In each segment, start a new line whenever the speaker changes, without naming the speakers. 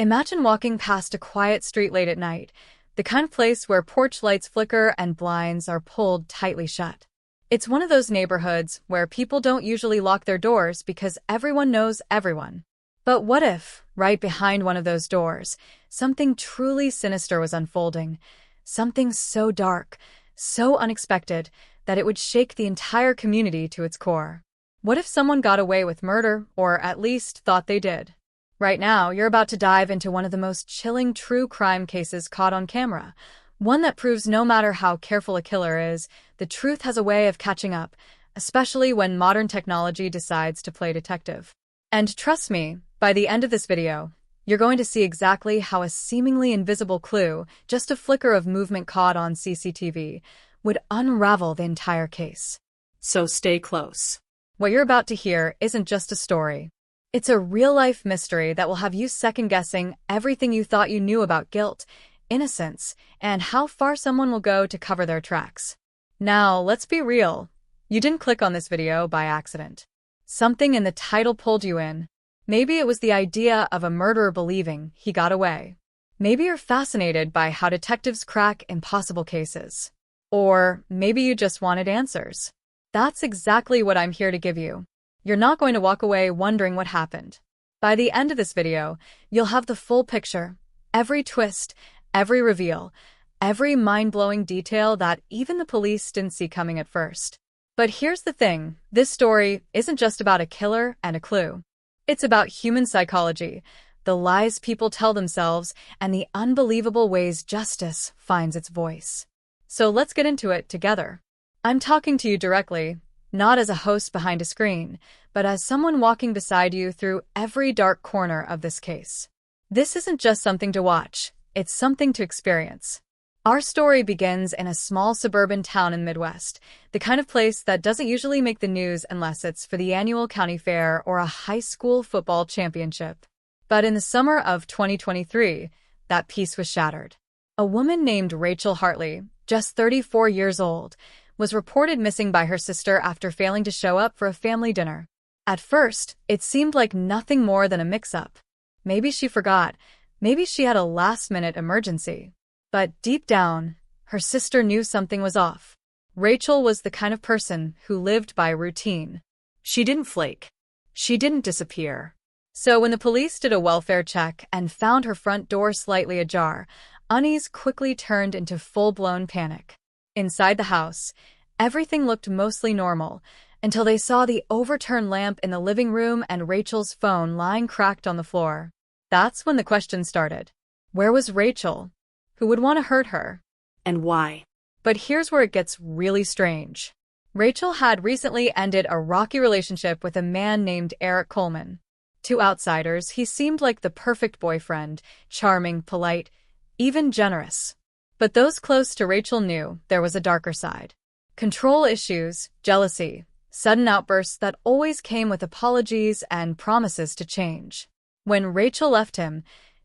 Imagine walking past a quiet street late at night, the kind of place where porch lights flicker and blinds are pulled tightly shut. It's one of those neighborhoods where people don't usually lock their doors because everyone knows everyone. But what if, right behind one of those doors, something truly sinister was unfolding? Something so dark, so unexpected, that it would shake the entire community to its core. What if someone got away with murder, or at least thought they did? Right now, you're about to dive into one of the most chilling true crime cases caught on camera. One that proves no matter how careful a killer is, the truth has a way of catching up, especially when modern technology decides to play detective. And trust me, by the end of this video, you're going to see exactly how a seemingly invisible clue, just a flicker of movement caught on CCTV, would unravel the entire case.
So stay close.
What you're about to hear isn't just a story. It's a real-life mystery that will have you second-guessing everything you thought you knew about guilt, innocence, and how far someone will go to cover their tracks. Now, let's be real. You didn't click on this video by accident. Something in the title pulled you in. Maybe it was the idea of a murderer believing he got away. Maybe you're fascinated by how detectives crack impossible cases. Or maybe you just wanted answers. That's exactly what I'm here to give you. You're not going to walk away wondering what happened. By the end of this video, you'll have the full picture, every twist, every reveal, every mind-blowing detail that even the police didn't see coming at first. But here's the thing, this story isn't just about a killer and a clue. It's about human psychology, the lies people tell themselves, and the unbelievable ways justice finds its voice. So let's get into it together. I'm talking to you directly, not as a host behind a screen, but as someone walking beside you through every dark corner of this case. This isn't just something to watch, it's something to experience. Our story begins in a small suburban town in the Midwest, the kind of place that doesn't usually make the news unless it's for the annual county fair or a high school football championship. But in the summer of 2023, that peace was shattered. A woman named Rachel Hartley, just 34 years old, was reported missing by her sister after failing to show up for a family dinner. At first, it seemed like nothing more than a mix-up. Maybe she forgot, maybe she had a last-minute emergency. But deep down, her sister knew something was off. Rachel was the kind of person who lived by routine.
She didn't flake. She didn't disappear.
So when the police did a welfare check and found her front door slightly ajar, unease quickly turned into full-blown panic. Inside the house, everything looked mostly normal, until they saw the overturned lamp in the living room and Rachel's phone lying cracked on the floor. That's when the question started. Where was Rachel? Who would want to hurt her?
And why?
But here's where it gets really strange. Rachel had recently ended a rocky relationship with a man named Eric Coleman. To outsiders, he seemed like the perfect boyfriend, charming, polite, even generous. But those close to Rachel knew there was a darker side. Control issues, jealousy, sudden outbursts that always came with apologies and promises to change. When Rachel left him,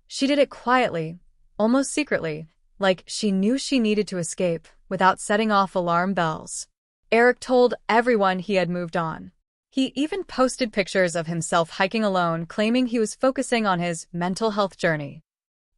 she did it quietly, almost secretly, like she knew she needed to escape without setting off alarm bells. Eric told everyone he had moved on. He even posted pictures of himself hiking alone, claiming he was focusing on his mental health journey.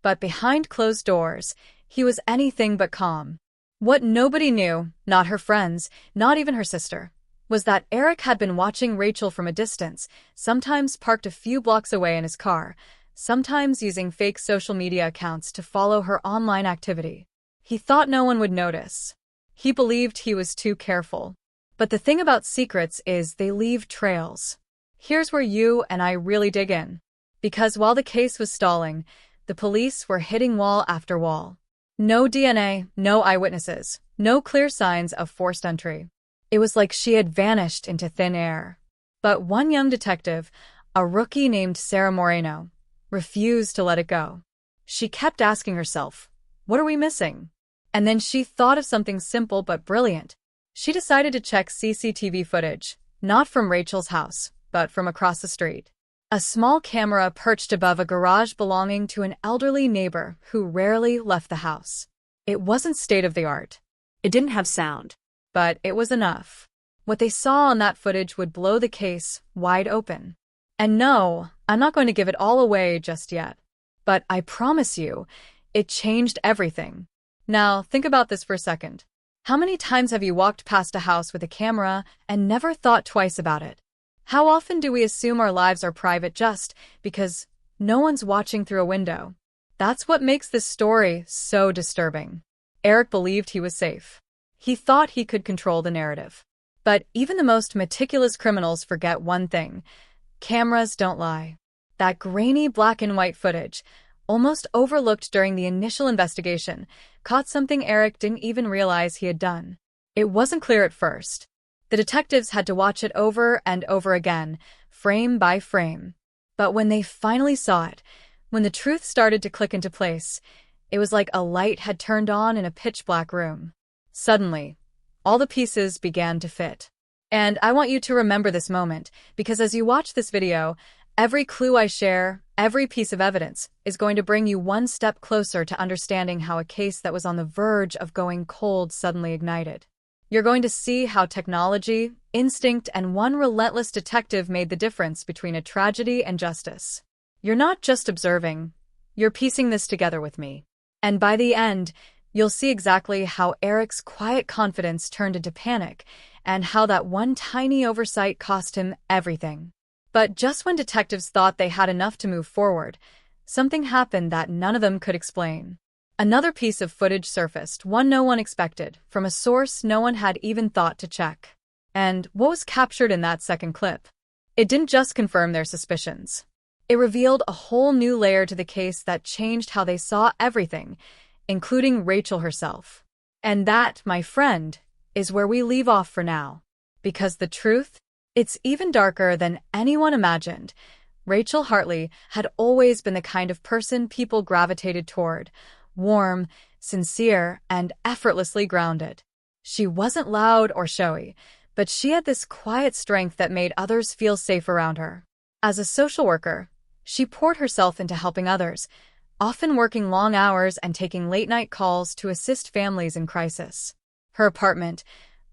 But behind closed doors, he was anything but calm. What nobody knew, not her friends, not even her sister, was that Eric had been watching Rachel from a distance, sometimes parked a few blocks away in his car, sometimes using fake social media accounts to follow her online activity. He thought no one would notice. He believed he was too careful. But the thing about secrets is they leave trails. Here's where you and I really dig in. Because while the case was stalling, the police were hitting wall after wall. No DNA, no eyewitnesses, no clear signs of forced entry. It was like she had vanished into thin air. But one young detective, a rookie named Sarah Moreno, refused to let it go. She kept asking herself, what are we missing? And then she thought of something simple but brilliant. She decided to check CCTV footage, not from Rachel's house, but from across the street. A small camera perched above a garage belonging to an elderly neighbor who rarely left the house. It wasn't state-of-the-art.
It didn't have sound.
But it was enough. What they saw on that footage would blow the case wide open. And no, I'm not going to give it all away just yet. But I promise you, it changed everything. Now, think about this for a second. How many times have you walked past a house with a camera and never thought twice about it? How often do we assume our lives are private just because no one's watching through a window? That's what makes this story so disturbing. Eric believed he was safe. He thought he could control the narrative. But even the most meticulous criminals forget one thing. Cameras don't lie. That grainy black and white footage, almost overlooked during the initial investigation, caught something Eric didn't even realize he had done. It wasn't clear at first. The detectives had to watch it over and over again, frame by frame. But when they finally saw it, when the truth started to click into place, it was like a light had turned on in a pitch-black room. Suddenly, all the pieces began to fit. And I want you to remember this moment, because as you watch this video, every clue I share, every piece of evidence, is going to bring you one step closer to understanding how a case that was on the verge of going cold suddenly ignited. You're going to see how technology, instinct, and one relentless detective made the difference between a tragedy and justice. You're not just observing, you're piecing this together with me. And by the end, you'll see exactly how Eric's quiet confidence turned into panic, and how that one tiny oversight cost him everything. But just when detectives thought they had enough to move forward, something happened that none of them could explain. Another piece of footage surfaced, one no one expected, from a source no one had even thought to check. And what was captured in that second clip? It didn't just confirm their suspicions. It revealed a whole new layer to the case that changed how they saw everything, including Rachel herself. And that, my friend, is where we leave off for now. Because the truth? It's even darker than anyone imagined. Rachel Hartley had always been the kind of person people gravitated toward, warm, sincere, and effortlessly grounded. She wasn't loud or showy, but she had this quiet strength that made others feel safe around her. As a social worker, she poured herself into helping others, often working long hours and taking late-night calls to assist families in crisis. Her apartment,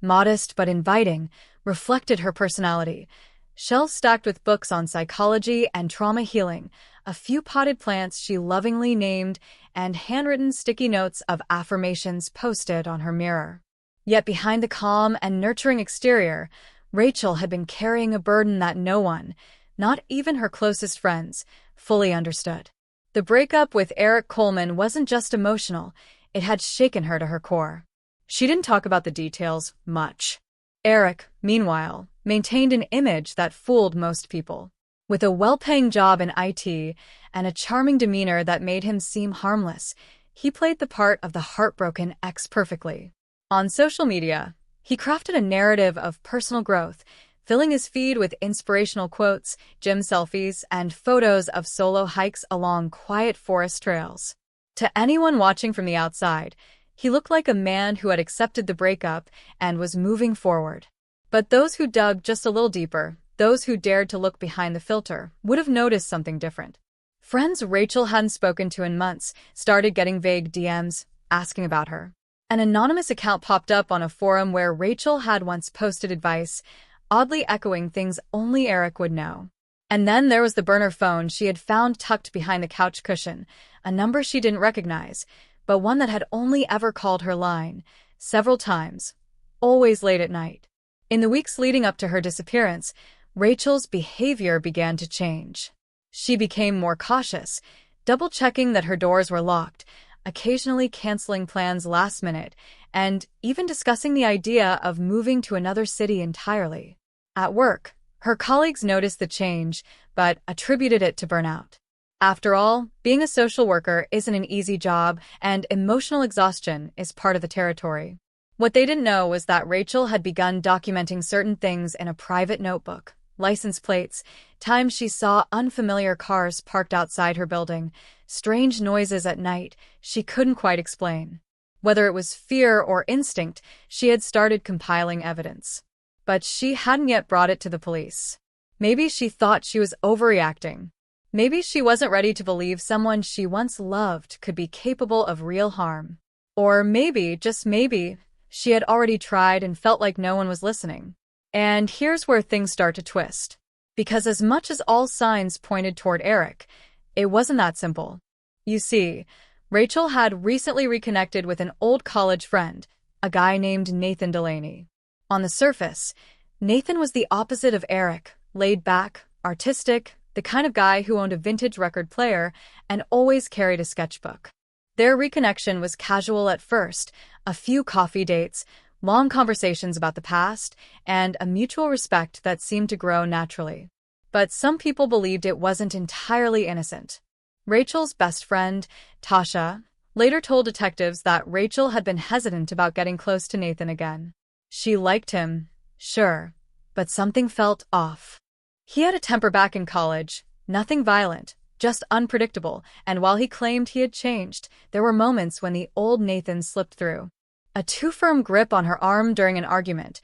modest but inviting, reflected her personality. Shelves stacked with books on psychology and trauma healing, a few potted plants she lovingly named, and handwritten sticky notes of affirmations posted on her mirror. Yet behind the calm and nurturing exterior, Rachel had been carrying a burden that no one, not even her closest friends, fully understood. The breakup with Eric Coleman wasn't just emotional, it had shaken her to her core. She didn't talk about the details much. Eric, meanwhile, maintained an image that fooled most people. With a well-paying job in IT and a charming demeanor that made him seem harmless, he played the part of the heartbroken ex perfectly. On social media, he crafted a narrative of personal growth, filling his feed with inspirational quotes, gym selfies, and photos of solo hikes along quiet forest trails. To anyone watching from the outside, he looked like a man who had accepted the breakup and was moving forward. But those who dug just a little deeper, those who dared to look behind the filter, would have noticed something different. Friends Rachel hadn't spoken to in months started getting vague DMs, asking about her. An anonymous account popped up on a forum where Rachel had once posted advice, oddly echoing things only Eric would know. And then there was the burner phone she had found tucked behind the couch cushion, a number she didn't recognize, but one that had only ever called her line, several times, always late at night. In the weeks leading up to her disappearance, Rachel's behavior began to change. She became more cautious, double-checking that her doors were locked, occasionally canceling plans last minute, and even discussing the idea of moving to another city entirely. At work, her colleagues noticed the change, but attributed it to burnout. After all, being a social worker isn't an easy job, and emotional exhaustion is part of the territory. What they didn't know was that Rachel had begun documenting certain things in a private notebook. License plates, times she saw unfamiliar cars parked outside her building, strange noises at night she couldn't quite explain. Whether it was fear or instinct, she had started compiling evidence. But she hadn't yet brought it to the police. Maybe she thought she was overreacting. Maybe she wasn't ready to believe someone she once loved could be capable of real harm. Or maybe, just maybe, she had already tried and felt like no one was listening. And here's where things start to twist. Because as much as all signs pointed toward Eric, it wasn't that simple. You see, Rachel had recently reconnected with an old college friend, a guy named Nathan Delaney. On the surface, Nathan was the opposite of Eric, laid back, artistic, the kind of guy who owned a vintage record player and always carried a sketchbook. Their reconnection was casual at first, a few coffee dates, long conversations about the past, and a mutual respect that seemed to grow naturally. But some people believed it wasn't entirely innocent. Rachel's best friend, Tasha, later told detectives that Rachel had been hesitant about getting close to Nathan again. She liked him, sure, but something felt off. He had a temper back in college, nothing violent, just unpredictable, and while he claimed he had changed, there were moments when the old Nathan slipped through. A too firm grip on her arm during an argument,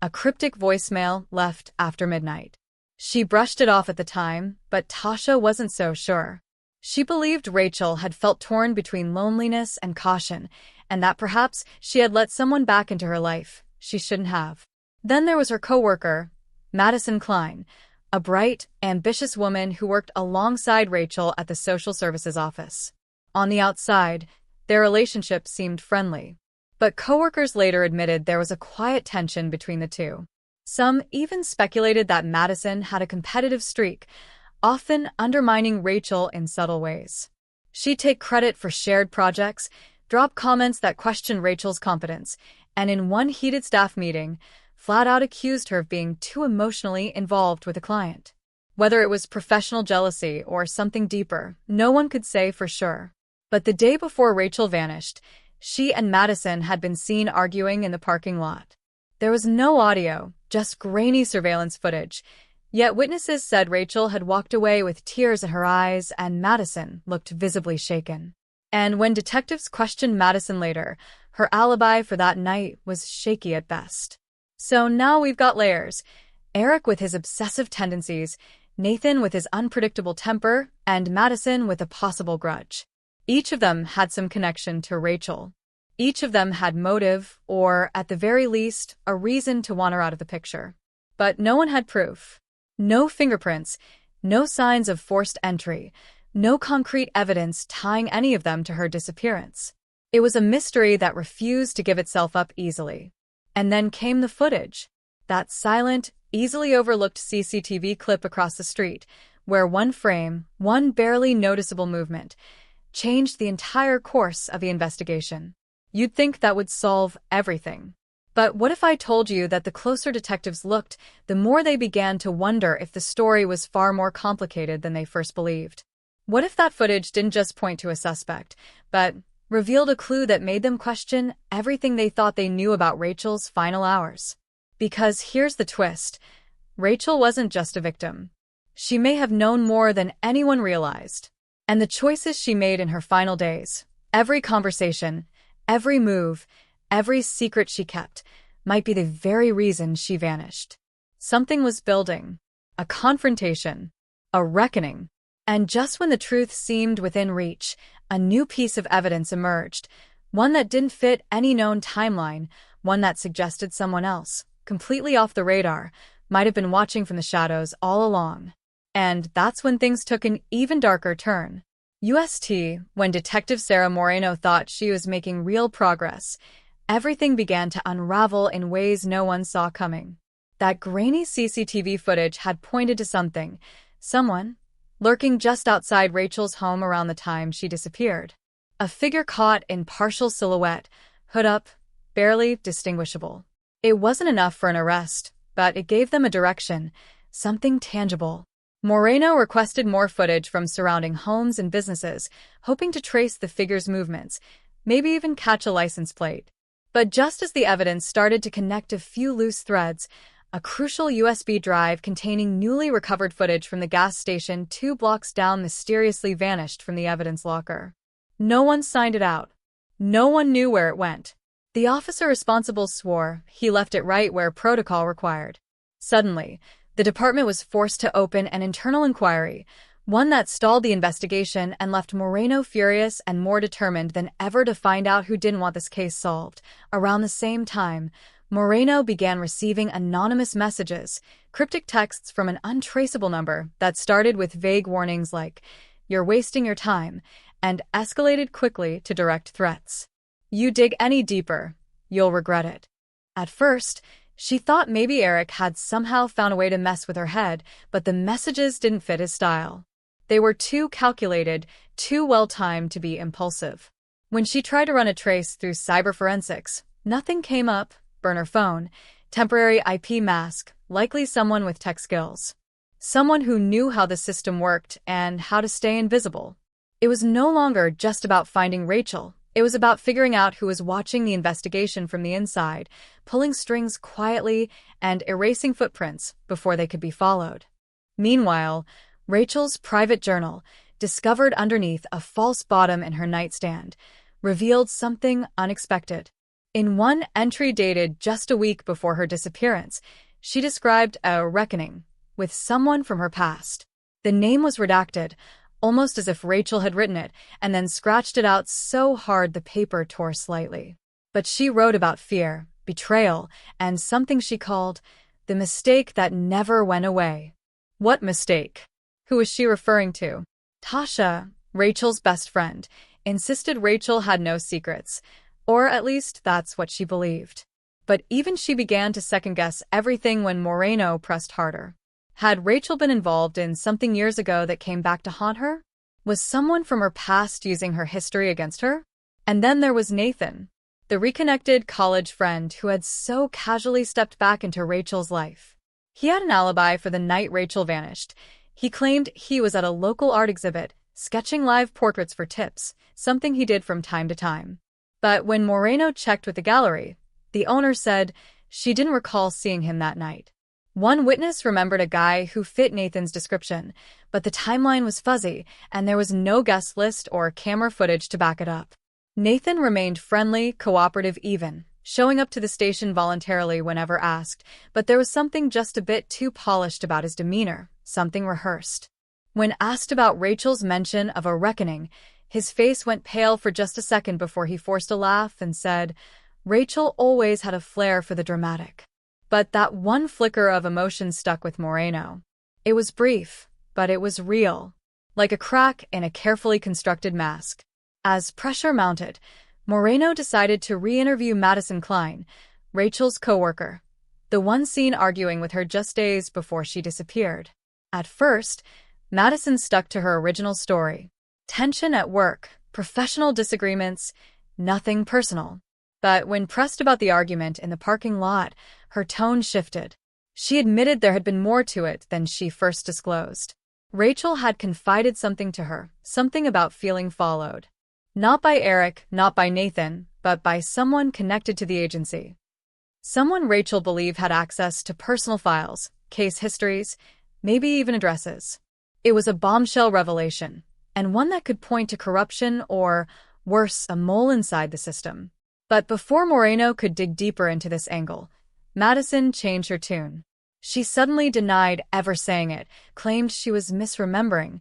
a cryptic voicemail left after midnight. She brushed it off at the time, but Tasha wasn't so sure. She believed Rachel had felt torn between loneliness and caution, and that perhaps she had let someone back into her life she shouldn't have. Then there was her coworker, Madison Klein, a bright, ambitious woman who worked alongside Rachel at the social services office. On the outside, their relationship seemed friendly. But coworkers later admitted there was a quiet tension between the two. Some even speculated that Madison had a competitive streak, often undermining Rachel in subtle ways. She'd take credit for shared projects, drop comments that questioned Rachel's competence, and in one heated staff meeting, flat out accused her of being too emotionally involved with a client. Whether it was professional jealousy or something deeper, no one could say for sure. But the day before Rachel vanished, she and Madison had been seen arguing in the parking lot. There was no audio, just grainy surveillance footage, yet witnesses said Rachel had walked away with tears in her eyes and Madison looked visibly shaken. And when detectives questioned Madison later, her alibi for that night was shaky at best. So now we've got layers. Eric with his obsessive tendencies, Nathan with his unpredictable temper, and Madison with a possible grudge. Each of them had some connection to Rachel. Each of them had motive, or, at the very least, a reason to want her out of the picture. But no one had proof. No fingerprints, no signs of forced entry, no concrete evidence tying any of them to her disappearance. It was a mystery that refused to give itself up easily. And then came the footage. That silent, easily overlooked CCTV clip across the street, where one frame, one barely noticeable movement, changed the entire course of the investigation. You'd think that would solve everything. But what if I told you that the closer detectives looked, the more they began to wonder if the story was far more complicated than they first believed? What if that footage didn't just point to a suspect, but revealed a clue that made them question everything they thought they knew about Rachel's final hours? Because here's the twist. Rachel wasn't just a victim. She may have known more than anyone realized. And the choices she made in her final days, every conversation, every move, every secret she kept, might be the very reason she vanished. Something was building. A confrontation. A reckoning. And just when the truth seemed within reach, a new piece of evidence emerged. One that didn't fit any known timeline, one that suggested someone else, completely off the radar, might have been watching from the shadows all along. And that's when things took an even darker turn. When Detective Sarah Moreno thought she was making real progress, everything began to unravel in ways no one saw coming. That grainy CCTV footage had pointed to something, someone, lurking just outside Rachel's home around the time she disappeared. A figure caught in partial silhouette, hood up, barely distinguishable. It wasn't enough for an arrest, but it gave them a direction, something tangible. Moreno requested more footage from surrounding homes and businesses, hoping to trace the figure's movements, maybe even catch a license plate. But just as the evidence started to connect a few loose threads, a crucial USB drive containing newly recovered footage from the gas station 2 blocks down mysteriously vanished from the evidence locker. No one signed it out. No one knew where it went. The officer responsible swore he left it right where protocol required. Suddenly, the department was forced to open an internal inquiry, one that stalled the investigation and left Moreno furious and more determined than ever to find out who didn't want this case solved. Around the same time, Moreno began receiving anonymous messages, cryptic texts from an untraceable number that started with vague warnings like, "You're wasting your time," and escalated quickly to direct threats. "You dig any deeper, you'll regret it." At first, she thought maybe Eric had somehow found a way to mess with her head, but the messages didn't fit his style. They were too calculated, too well-timed to be impulsive. When she tried to run a trace through cyber forensics, nothing came up. Burner phone, temporary IP mask, likely someone with tech skills. Someone who knew how the system worked and how to stay invisible. It was no longer just about finding Rachel. It was about figuring out who was watching the investigation from the inside, pulling strings quietly and erasing footprints before they could be followed. Meanwhile, Rachel's private journal, discovered underneath a false bottom in her nightstand, revealed something unexpected. In one entry dated just a week before her disappearance, she described a reckoning with someone from her past. The name was redacted, almost as if Rachel had written it, and then scratched it out so hard the paper tore slightly. But she wrote about fear, betrayal, and something she called the mistake that never went away. What mistake? Who was she referring to? Tasha, Rachel's best friend, insisted Rachel had no secrets, or at least that's what she believed. But even she began to second-guess everything when Moreno pressed harder. Had Rachel been involved in something years ago that came back to haunt her? Was someone from her past using her history against her? And then there was Nathan, the reconnected college friend who had so casually stepped back into Rachel's life. He had an alibi for the night Rachel vanished. He claimed he was at a local art exhibit, sketching live portraits for tips, something he did from time to time. But when Moreno checked with the gallery, the owner said she didn't recall seeing him that night. One witness remembered a guy who fit Nathan's description, but the timeline was fuzzy, and there was no guest list or camera footage to back it up. Nathan remained friendly, cooperative even, showing up to the station voluntarily whenever asked, but there was something just a bit too polished about his demeanor, something rehearsed. When asked about Rachel's mention of a reckoning, his face went pale for just a second before he forced a laugh and said, "Rachel always had a flair for the dramatic." But that one flicker of emotion stuck with Moreno. It was brief, but it was real, like a crack in a carefully constructed mask. As pressure mounted, Moreno decided to re-interview Madison Klein, Rachel's coworker, the one seen arguing with her just days before she disappeared. At first, Madison stuck to her original story. Tension at work, professional disagreements, nothing personal. But when pressed about the argument in the parking lot, her tone shifted. She admitted there had been more to it than she first disclosed. Rachel had confided something to her, something about feeling followed. Not by Eric, not by Nathan, but by someone connected to the agency. Someone Rachel believed had access to personal files, case histories, maybe even addresses. It was a bombshell revelation, and one that could point to corruption or, worse, a mole inside the system. But before Moreno could dig deeper into this angle, Madison changed her tune. She suddenly denied ever saying it, claimed she was misremembering,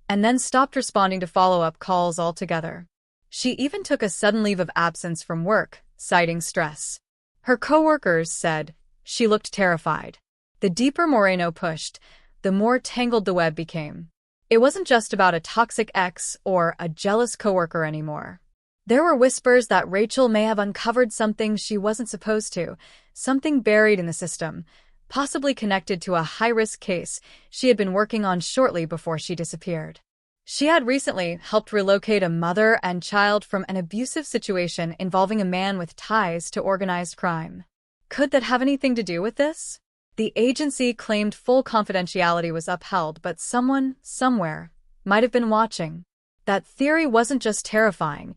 and then stopped responding to follow-up calls altogether. She even took a sudden leave of absence from work, citing stress. Her coworkers said she looked terrified. The deeper Moreno pushed, the more tangled the web became. It wasn't just about a toxic ex or a jealous coworker anymore. There were whispers that Rachel may have uncovered something she wasn't supposed to, something buried in the system, possibly connected to a high-risk case she had been working on shortly before she disappeared. She had recently helped relocate a mother and child from an abusive situation involving a man with ties to organized crime. Could that have anything to do with this? The agency claimed full confidentiality was upheld, but someone, somewhere, might have been watching. That theory wasn't just terrifying,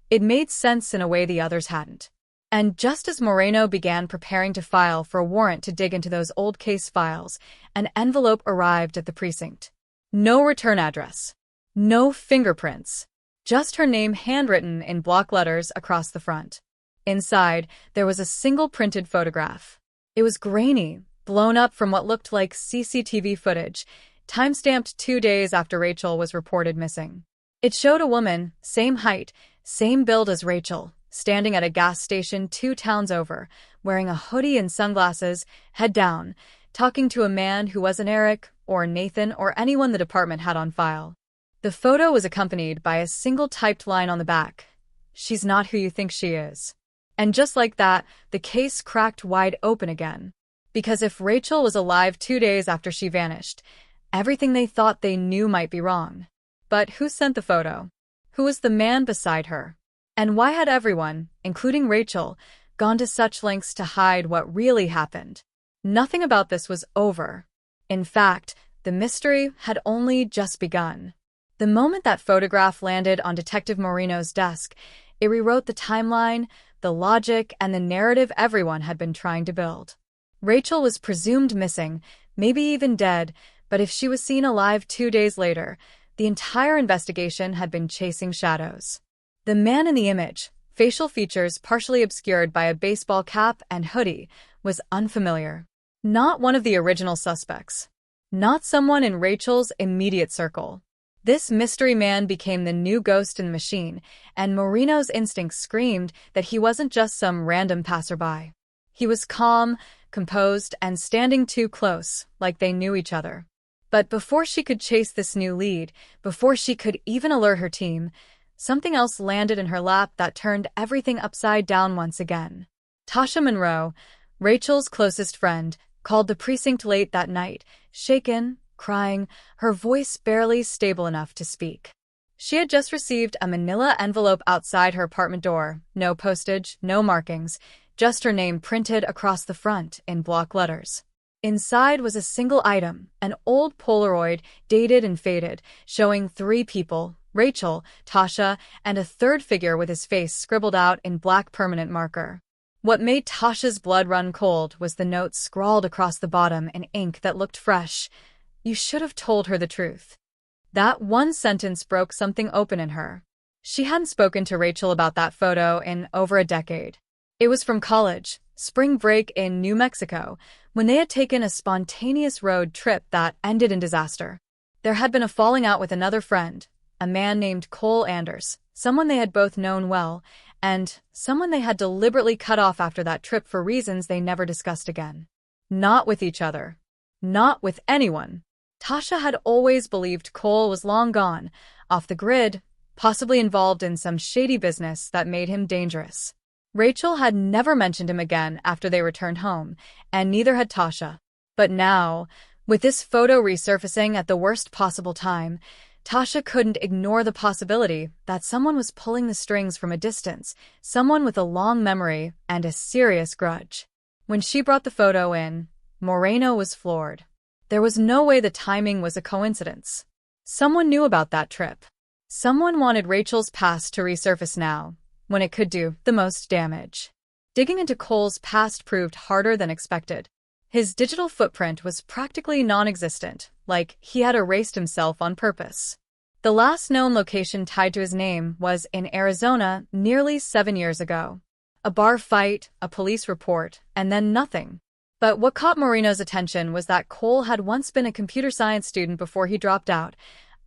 it made sense in a way the others hadn't. And just as Moreno began preparing to file for a warrant to dig into those old case files, an envelope arrived at the precinct. No return address. No fingerprints. Just her name handwritten in block letters across the front. Inside, there was a single printed photograph. It was grainy, blown up from what looked like CCTV footage, time-stamped 2 days after Rachel was reported missing. It showed a woman, same height, same build as Rachel, standing at a gas station 2 towns over, wearing a hoodie and sunglasses, head down, talking to a man who wasn't Eric or Nathan or anyone the department had on file. The photo was accompanied by a single typed line on the back: "She's not who you think she is." And just like that, the case cracked wide open again. Because if Rachel was alive 2 days after she vanished, everything they thought they knew might be wrong. But who sent the photo? Who was the man beside her? And why had everyone, including Rachel, gone to such lengths to hide what really happened? Nothing about this was over. In fact, the mystery had only just begun. The moment that photograph landed on Detective Moreno's desk, it rewrote the timeline, the logic, and the narrative everyone had been trying to build. Rachel was presumed missing, maybe even dead, but if she was seen alive 2 days later, the entire investigation had been chasing shadows. The man in the image, facial features partially obscured by a baseball cap and hoodie, was unfamiliar. Not one of the original suspects. Not someone in Rachel's immediate circle. This mystery man became the new ghost in the machine, and Moreno's instincts screamed that he wasn't just some random passerby. He was calm, composed, and standing too close, like they knew each other. But before she could chase this new lead, before she could even alert her team, something else landed in her lap that turned everything upside down once again. Tasha Monroe, Rachel's closest friend, called the precinct late that night, shaken, crying, her voice barely stable enough to speak. She had just received a manila envelope outside her apartment door, no postage, no markings, just her name printed across the front in block letters. Inside was a single item, an old Polaroid, dated and faded, showing 3 people, Rachel, Tasha, and a third figure with his face scribbled out in black permanent marker. What made Tasha's blood run cold was the note scrawled across the bottom in ink that looked fresh. "You should have told her the truth." That one sentence broke something open in her. She hadn't spoken to Rachel about that photo in over a decade. It was from college, spring break in New Mexico, when they had taken a spontaneous road trip that ended in disaster. There had been a falling out with another friend, a man named Cole Anders, someone they had both known well, and someone they had deliberately cut off after that trip for reasons they never discussed again. Not with each other. Not with anyone. Tasha had always believed Cole was long gone, off the grid, possibly involved in some shady business that made him dangerous. Rachel had never mentioned him again after they returned home, and neither had Tasha. But now, with this photo resurfacing at the worst possible time, Tasha couldn't ignore the possibility that someone was pulling the strings from a distance, someone with a long memory and a serious grudge. When she brought the photo in, Moreno was floored. There was no way the timing was a coincidence. Someone knew about that trip. Someone wanted Rachel's past to resurface now, when it could do the most damage. Digging into Cole's past proved harder than expected. His digital footprint was practically non-existent, like he had erased himself on purpose. The last known location tied to his name was in Arizona nearly 7 years ago. A bar fight, a police report, and then nothing. But what caught Moreno's attention was that Cole had once been a computer science student before he dropped out,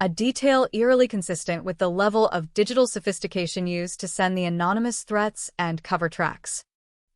a detail eerily consistent with the level of digital sophistication used to send the anonymous threats and cover tracks.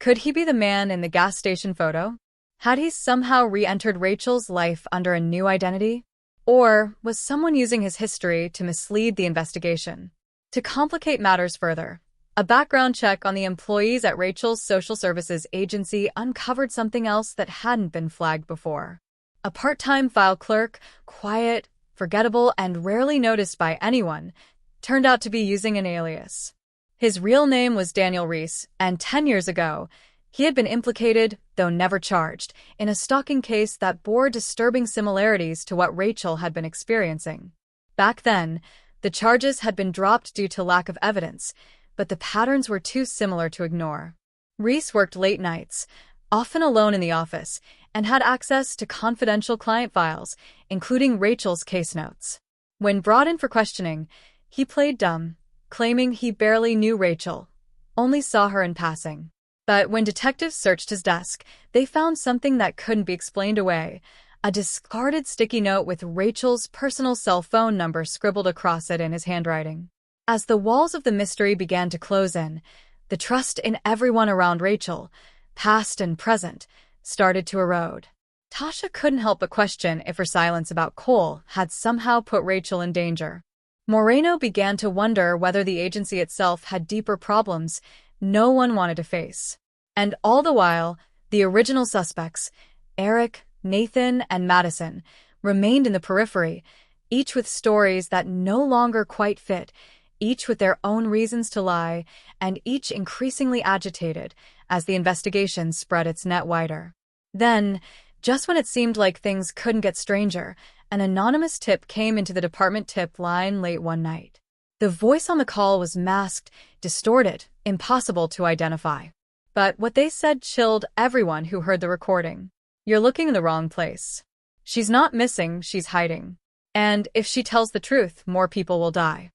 Could he be the man in the gas station photo? Had he somehow re-entered Rachel's life under a new identity? Or was someone using his history to mislead the investigation? To complicate matters further, a background check on the employees at Rachel's social services agency uncovered something else that hadn't been flagged before. A part-time file clerk, quiet, forgettable, and rarely noticed by anyone, turned out to be using an alias. His real name was Daniel Reese, and 10 years ago, he had been implicated, though never charged, in a stalking case that bore disturbing similarities to what Rachel had been experiencing. Back then, the charges had been dropped due to lack of evidence, but the patterns were too similar to ignore. Reese worked late nights, often alone in the office, and had access to confidential client files, including Rachel's case notes. When brought in for questioning, he played dumb, claiming he barely knew Rachel, only saw her in passing. But when detectives searched his desk, they found something that couldn't be explained away: a discarded sticky note with Rachel's personal cell phone number scribbled across it in his handwriting. As the walls of the mystery began to close in, the trust in everyone around Rachel, past and present, started to erode. Tasha couldn't help but question if her silence about Cole had somehow put Rachel in danger. Moreno began to wonder whether the agency itself had deeper problems no one wanted to face. And all the while, the original suspects, Eric, Nathan, and Madison, remained in the periphery, each with stories that no longer quite fit, each with their own reasons to lie, and each increasingly agitated as the investigation spread its net wider. Then, just when it seemed like things couldn't get stranger, an anonymous tip came into the department tip line late one night. The voice on the call was masked, distorted, impossible to identify. But what they said chilled everyone who heard the recording. "You're looking in the wrong place. She's not missing, she's hiding. And if she tells the truth, more people will die."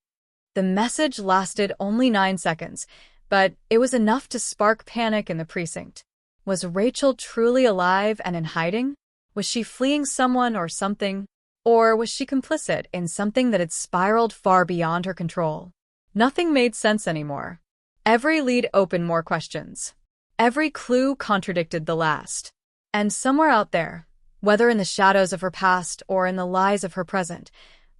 The message lasted only 9 seconds, but it was enough to spark panic in the precinct. Was Rachel truly alive and in hiding? Was she fleeing someone or something? Or was she complicit in something that had spiraled far beyond her control? Nothing made sense anymore. Every lead opened more questions. Every clue contradicted the last. And somewhere out there, whether in the shadows of her past or in the lies of her present,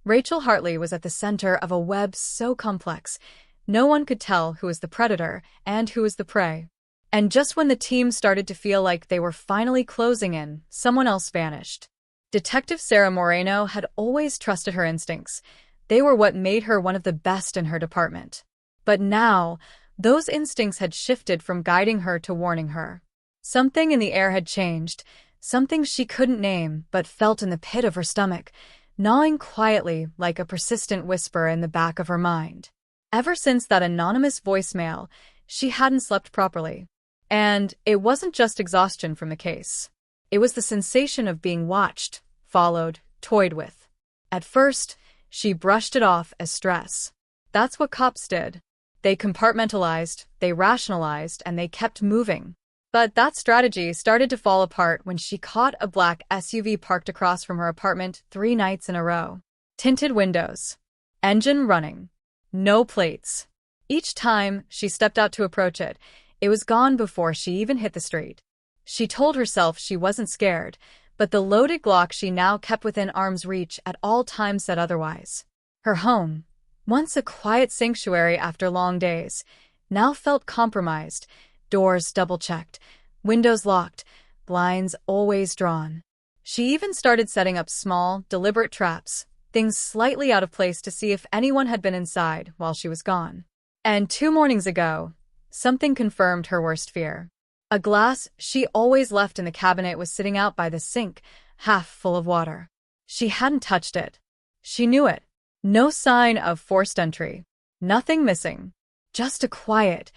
Rachel Hartley was at the center of a web so complex, no one could tell who was the predator and who was the prey. And just when the team started to feel like they were finally closing in, someone else vanished. Detective Sarah Moreno had always trusted her instincts. They were what made her one of the best in her department. But now, those instincts had shifted from guiding her to warning her. Something in the air had changed, something she couldn't name but felt in the pit of her stomach, gnawing quietly like a persistent whisper in the back of her mind. Ever since that anonymous voicemail, she hadn't slept properly. And it wasn't just exhaustion from the case. It was the sensation of being watched, followed, toyed with. At first, she brushed it off as stress. That's what cops did. They compartmentalized, they rationalized, and they kept moving. But that strategy started to fall apart when she caught a black SUV parked across from her apartment 3 nights in a row. Tinted windows. Engine running. No plates. Each time she stepped out to approach it, it was gone before she even hit the street. She told herself she wasn't scared, but the loaded Glock she now kept within arm's reach at all times said otherwise. Her home, once a quiet sanctuary after long days, now felt compromised, doors double-checked, windows locked, blinds always drawn. She even started setting up small, deliberate traps, things slightly out of place to see if anyone had been inside while she was gone. And 2 mornings ago, something confirmed her worst fear. A glass she always left in the cabinet was sitting out by the sink, half full of water. She hadn't touched it. She knew it. No sign of forced entry. Nothing missing. Just a quiet,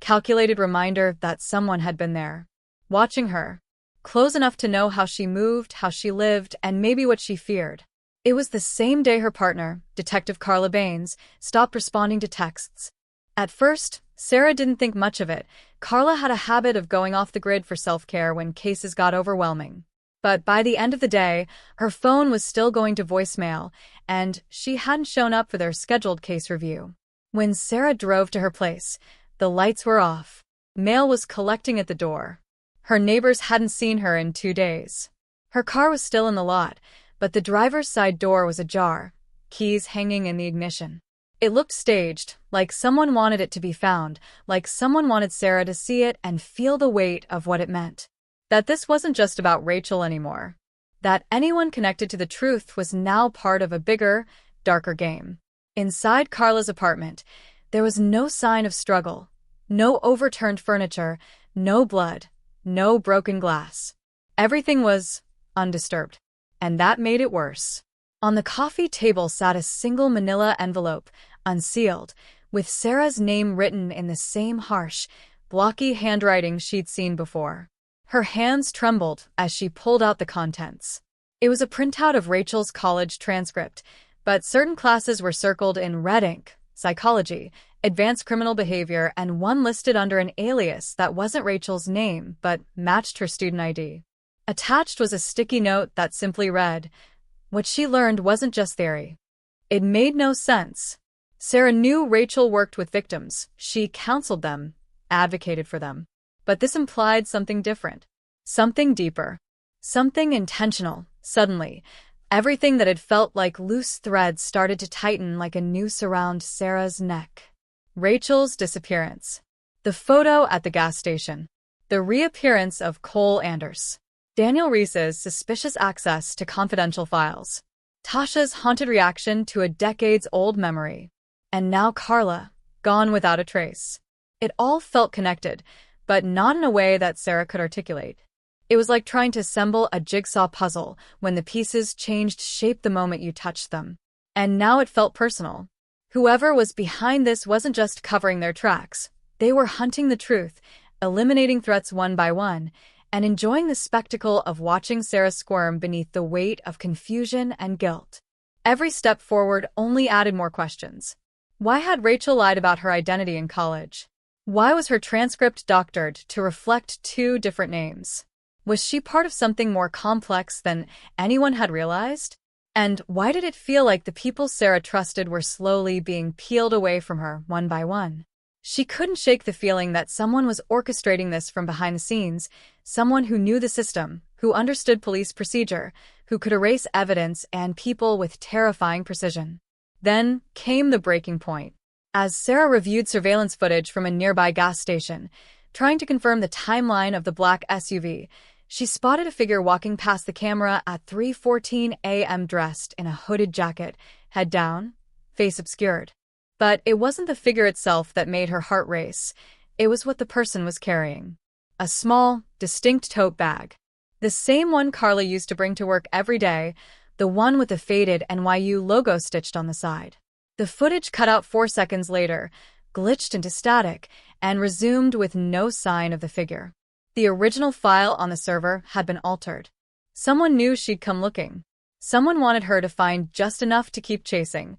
calculated reminder that someone had been there, watching her, close enough to know how she moved, how she lived, and maybe what she feared. It was the same day her partner, Detective Carla Baines, stopped responding to texts. At first, Sarah didn't think much of it. Carla had a habit of going off the grid for self-care when cases got overwhelming. But by the end of the day, her phone was still going to voicemail, and she hadn't shown up for their scheduled case review. When Sarah drove to her place, the lights were off. Mail was collecting at the door. Her neighbors hadn't seen her in 2 days. Her car was still in the lot, but the driver's side door was ajar, keys hanging in the ignition. It looked staged, like someone wanted it to be found, like someone wanted Sarah to see it and feel the weight of what it meant. That this wasn't just about Rachel anymore. That anyone connected to the truth was now part of a bigger, darker game. Inside Carla's apartment, there was no sign of struggle, no overturned furniture, no blood, no broken glass. Everything was undisturbed, and that made it worse. On the coffee table sat a single manila envelope, unsealed, with Sarah's name written in the same harsh, blocky handwriting she'd seen before. Her hands trembled as she pulled out the contents. It was a printout of Rachel's college transcript, but certain classes were circled in red ink: psychology, advanced criminal behavior, and one listed under an alias that wasn't Rachel's name but matched her student ID. Attached was a sticky note that simply read, "What she learned wasn't just theory." It made no sense. Sarah knew Rachel worked with victims. She counseled them, advocated for them. But this implied something different, something deeper, something intentional. Suddenly, Everything that had felt like loose threads started to tighten like a noose around Sarah's neck. Rachel's disappearance. The photo at the gas station. The reappearance of Cole Anders. Daniel Reese's suspicious access to confidential files. Tasha's haunted reaction to a decades-old memory. And now Carla, gone without a trace. It all felt connected, but not in a way that Sarah could articulate. It was like trying to assemble a jigsaw puzzle when the pieces changed shape the moment you touched them. And now it felt personal. Whoever was behind this wasn't just covering their tracks. They were hunting the truth, eliminating threats one by one, and enjoying the spectacle of watching Sarah squirm beneath the weight of confusion and guilt. Every step forward only added more questions. Why had Rachel lied about her identity in college? Why was her transcript doctored to reflect two different names? Was she part of something more complex than anyone had realized? And why did it feel like the people Sarah trusted were slowly being peeled away from her one by one? She couldn't shake the feeling that someone was orchestrating this from behind the scenes, someone who knew the system, who understood police procedure, who could erase evidence and people with terrifying precision. Then came the breaking point. As Sarah reviewed surveillance footage from a nearby gas station, trying to confirm the timeline of the black SUV, she spotted a figure walking past the camera at 3:14 a.m. dressed in a hooded jacket, head down, face obscured. But it wasn't the figure itself that made her heart race. It was what the person was carrying. A small, distinct tote bag. The same one Carla used to bring to work every day, the one with the faded NYU logo stitched on the side. The footage cut out 4 seconds later, glitched into static, and resumed with no sign of the figure. The original file on the server had been altered. Someone knew she'd come looking. Someone wanted her to find just enough to keep chasing,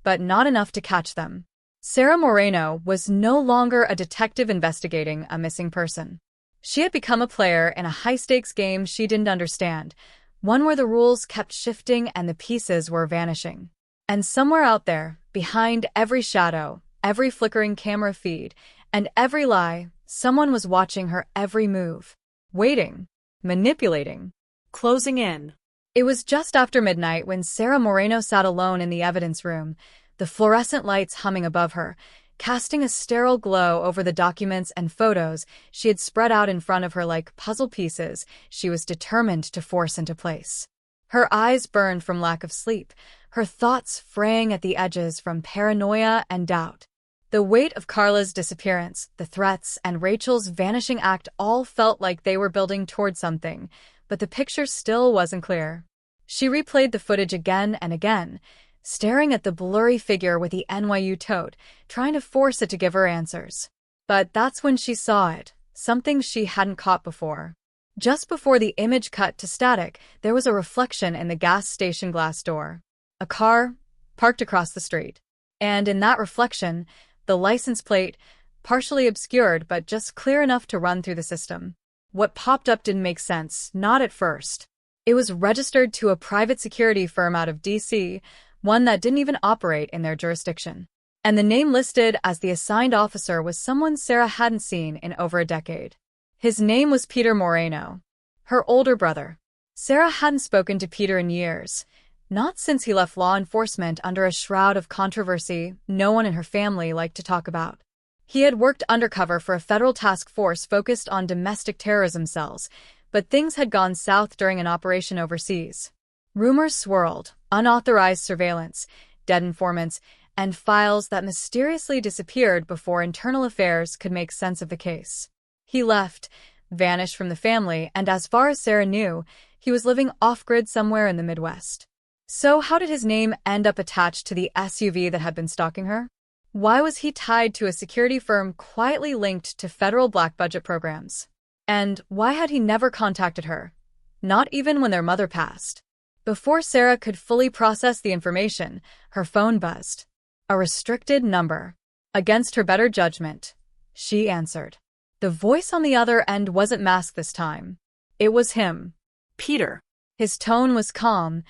but not enough to catch them. Sarah Moreno was no longer a detective investigating a missing person. She had become a player in a high-stakes game she didn't understand, one where the rules kept shifting and the pieces were vanishing. And somewhere out there, behind every shadow, every flickering camera feed, and every lie, someone was watching her every move. Waiting. Manipulating.
Closing in.
It was just after midnight when Sarah Moreno sat alone in the evidence room, the fluorescent lights humming above her, casting a sterile glow over the documents and photos she had spread out in front of her like puzzle pieces she was determined to force into place. Her eyes burned from lack of sleep, her thoughts fraying at the edges from paranoia and doubt. The weight of Carla's disappearance, the threats, and Rachel's vanishing act all felt like they were building toward something, but the picture still wasn't clear. She replayed the footage again and again, staring at the blurry figure with the NYU tote, trying to force it to give her answers. But that's when she saw it, something she hadn't caught before. Just before the image cut to static, there was a reflection in the gas station glass door. A car, parked across the street. And in that reflection, the license plate, partially obscured but just clear enough to run through the system. What popped up didn't make sense, not at first. It was registered to a private security firm out of D.C., one that didn't even operate in their jurisdiction. And the name listed as the assigned officer was someone Sarah hadn't seen in over a decade. His name was Peter Moreno, her older brother. Sarah hadn't spoken to Peter in years, not since he left law enforcement under a shroud of controversy no one in her family liked to talk about. He had worked undercover for a federal task force focused on domestic terrorism cells, but things had gone south during an operation overseas. Rumors swirled, unauthorized surveillance, dead informants, and files that mysteriously disappeared before internal affairs could make sense of the case. He left, vanished from the family, and as far as Sarah knew, he was living off-grid somewhere in the Midwest. So how did his name end up attached to the SUV that had been stalking her? Why was he tied to a security firm quietly linked to federal black budget programs? And why had he never contacted her? Not even when their mother passed. Before Sarah could fully process the information, her phone buzzed. A restricted number. Against her better judgment, she answered. The voice on the other end wasn't masked this time. It was him.
Peter.
His tone was calm,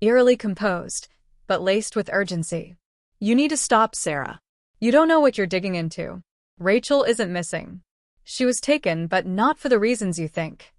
eerily composed, but laced with urgency.
You need to stop, Sarah.
You don't know what you're digging into. Rachel isn't missing. She was taken, but not for the reasons you think.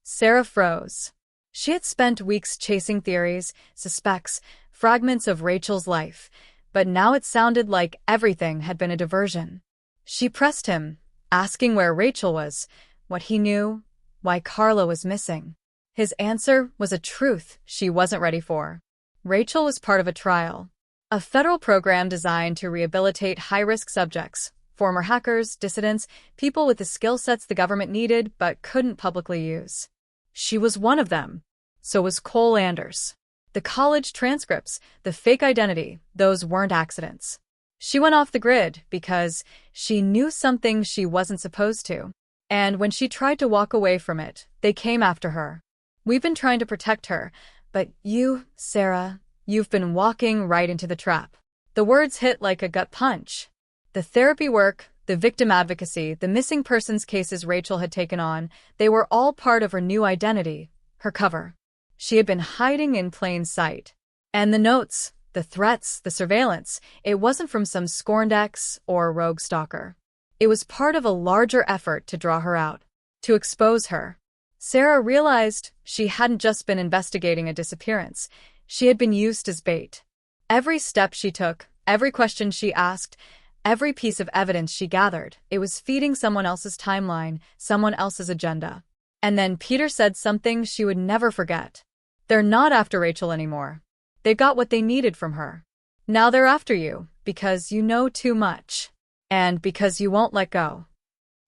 Sarah froze. She had spent weeks chasing theories, suspects, fragments of Rachel's life, but now it sounded like everything had been a diversion. She pressed him, asking where Rachel was, what he knew, why Carla was missing. His answer was a truth she wasn't ready for. Rachel was part of a trial, a federal program designed to rehabilitate high-risk subjects, former hackers, dissidents, people with the skill sets the government needed but couldn't publicly use. She was one of them. So was Cole Anders. The college transcripts, the fake identity, those weren't accidents. She went off the grid because she knew something she wasn't supposed to. And when she tried to walk away from it, they came after her. We've been trying to protect her, but you, Sarah, you've been walking right into the trap. The words hit like a gut punch. The therapy work, the victim advocacy, the missing persons cases Rachel had taken on, they were all part of her new identity, her cover. She had been hiding in plain sight. And the notes, the threats, the surveillance, it wasn't from some scorned ex or rogue stalker. It was part of a larger effort to draw her out, to expose her. Sarah realized she hadn't just been investigating a disappearance. She had been used as bait. Every step she took, every question she asked, every piece of evidence she gathered, it was feeding someone else's timeline, someone else's agenda. And then Peter said something she would never forget. They're not after Rachel anymore. They got what they needed from her. Now they're after you, because you know too much. And because you won't let go.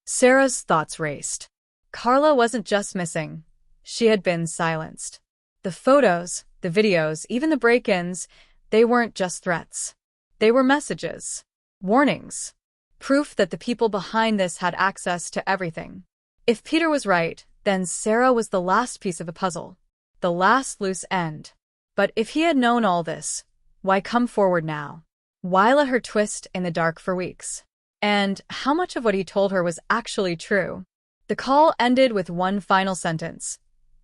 Sarah's thoughts raced. Carla wasn't just missing. She had been silenced. The photos, the videos, even the break-ins, they weren't just threats. They were messages. Warnings. Proof that the people behind this had access to everything. If Peter was right, then Sarah was the last piece of the puzzle. The last loose end. But if he had known all this, why come forward now? Why let her twist in the dark for weeks? And how much of what he told her was actually true? The call ended with one final sentence.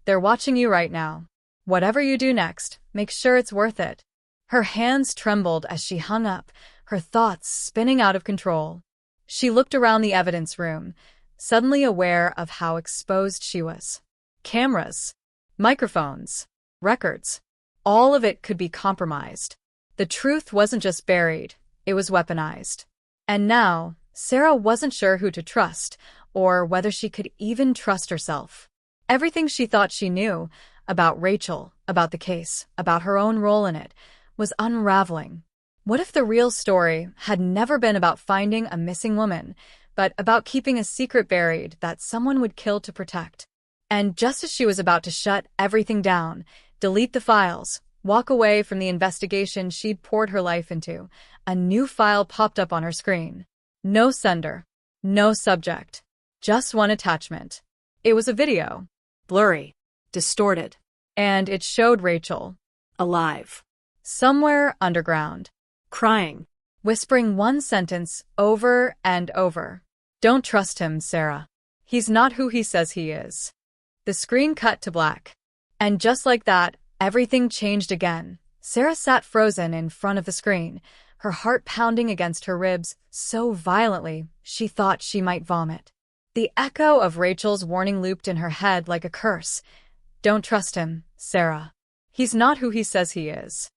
They're watching you right now. Whatever you do next, make sure it's worth it. Her hands trembled as she hung up, her thoughts spinning out of control. She looked around the evidence room, suddenly aware of how exposed she was. Cameras, microphones, records. All of it could be compromised. The truth wasn't just buried, it was weaponized. And now, Sarah wasn't sure who to trust, or whether she could even trust herself. Everything she thought she knew, about Rachel, about the case, about her own role in it, was unraveling. What if the real story had never been about finding a missing woman, but about keeping a secret buried that someone would kill to protect? And just as she was about to shut everything down, delete the files, walk away from the investigation she'd poured her life into, a new file popped up on her screen. No sender, no subject, just one attachment. It was a video.
Blurry. Distorted.
And it showed Rachel.
Alive.
Somewhere underground.
Crying.
Whispering one sentence over and over. Don't trust him, Sarah. He's not who he says he is. The screen cut to black. And just like that, everything changed again. Sarah sat frozen in front of the screen, her heart pounding against her ribs so violently she thought she might vomit. The echo of Rachel's warning looped in her head like a curse. Don't trust him, Sarah. He's not who he says he is.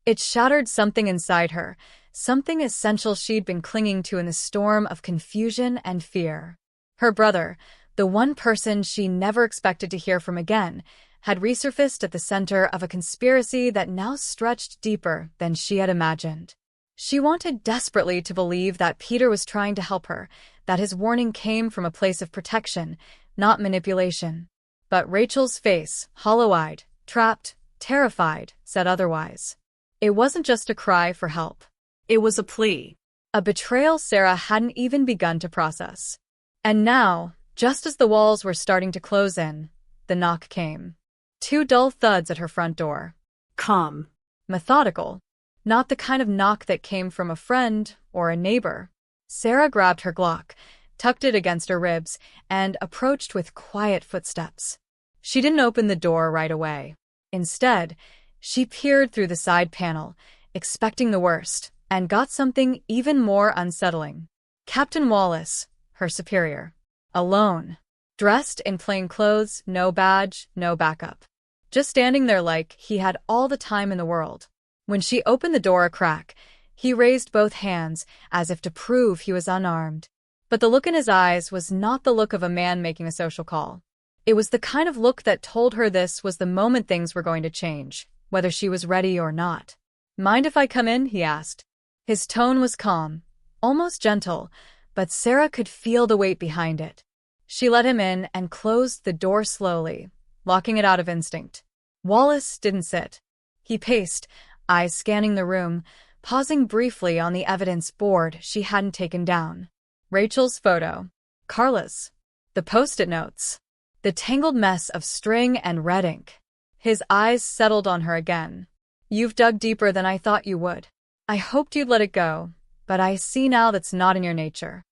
It shattered something inside her, something essential she'd been clinging to in the storm of confusion and fear. Her brother, the one person she never expected to hear from again, had resurfaced at the center of a conspiracy that now stretched deeper than she had imagined. She wanted desperately to believe that Peter was trying to help her, that his warning came from a place of protection, not manipulation. But Rachel's face, hollow-eyed, trapped, terrified, said otherwise. It wasn't just a cry for help.
It was a plea.
A betrayal Sarah hadn't even begun to process. And now, just as the walls were starting to close in, the knock came. 2 dull thuds at her front door.
Calm.
Methodical. Not the kind of knock that came from a friend or a neighbor. Sarah grabbed her Glock, tucked it against her ribs, and approached with quiet footsteps. She didn't open the door right away. Instead, she peered through the side panel, expecting the worst, and got something even more unsettling. Captain Wallace, her superior. Alone. Dressed in plain clothes, no badge, no backup. just standing there like he had all the time in the world. When she opened the door a crack, he raised both hands as if to prove he was unarmed. But the look in his eyes was not the look of a man making a social call. It was the kind of look that told her this was the moment things were going to change, whether she was ready or not. "Mind if I come in?" he asked. His tone was calm, almost gentle, but Sarah could feel the weight behind it. She let him in and closed the door slowly, locking it out of instinct. Wallace didn't sit. He paced, eyes scanning the room, pausing briefly on the evidence board she hadn't taken down. Rachel's photo. Carla's. The post-it notes. The tangled mess of string and red ink. His eyes settled on her again. "You've dug deeper than I thought you would. I hoped you'd let it go, but I see now that's not in your nature."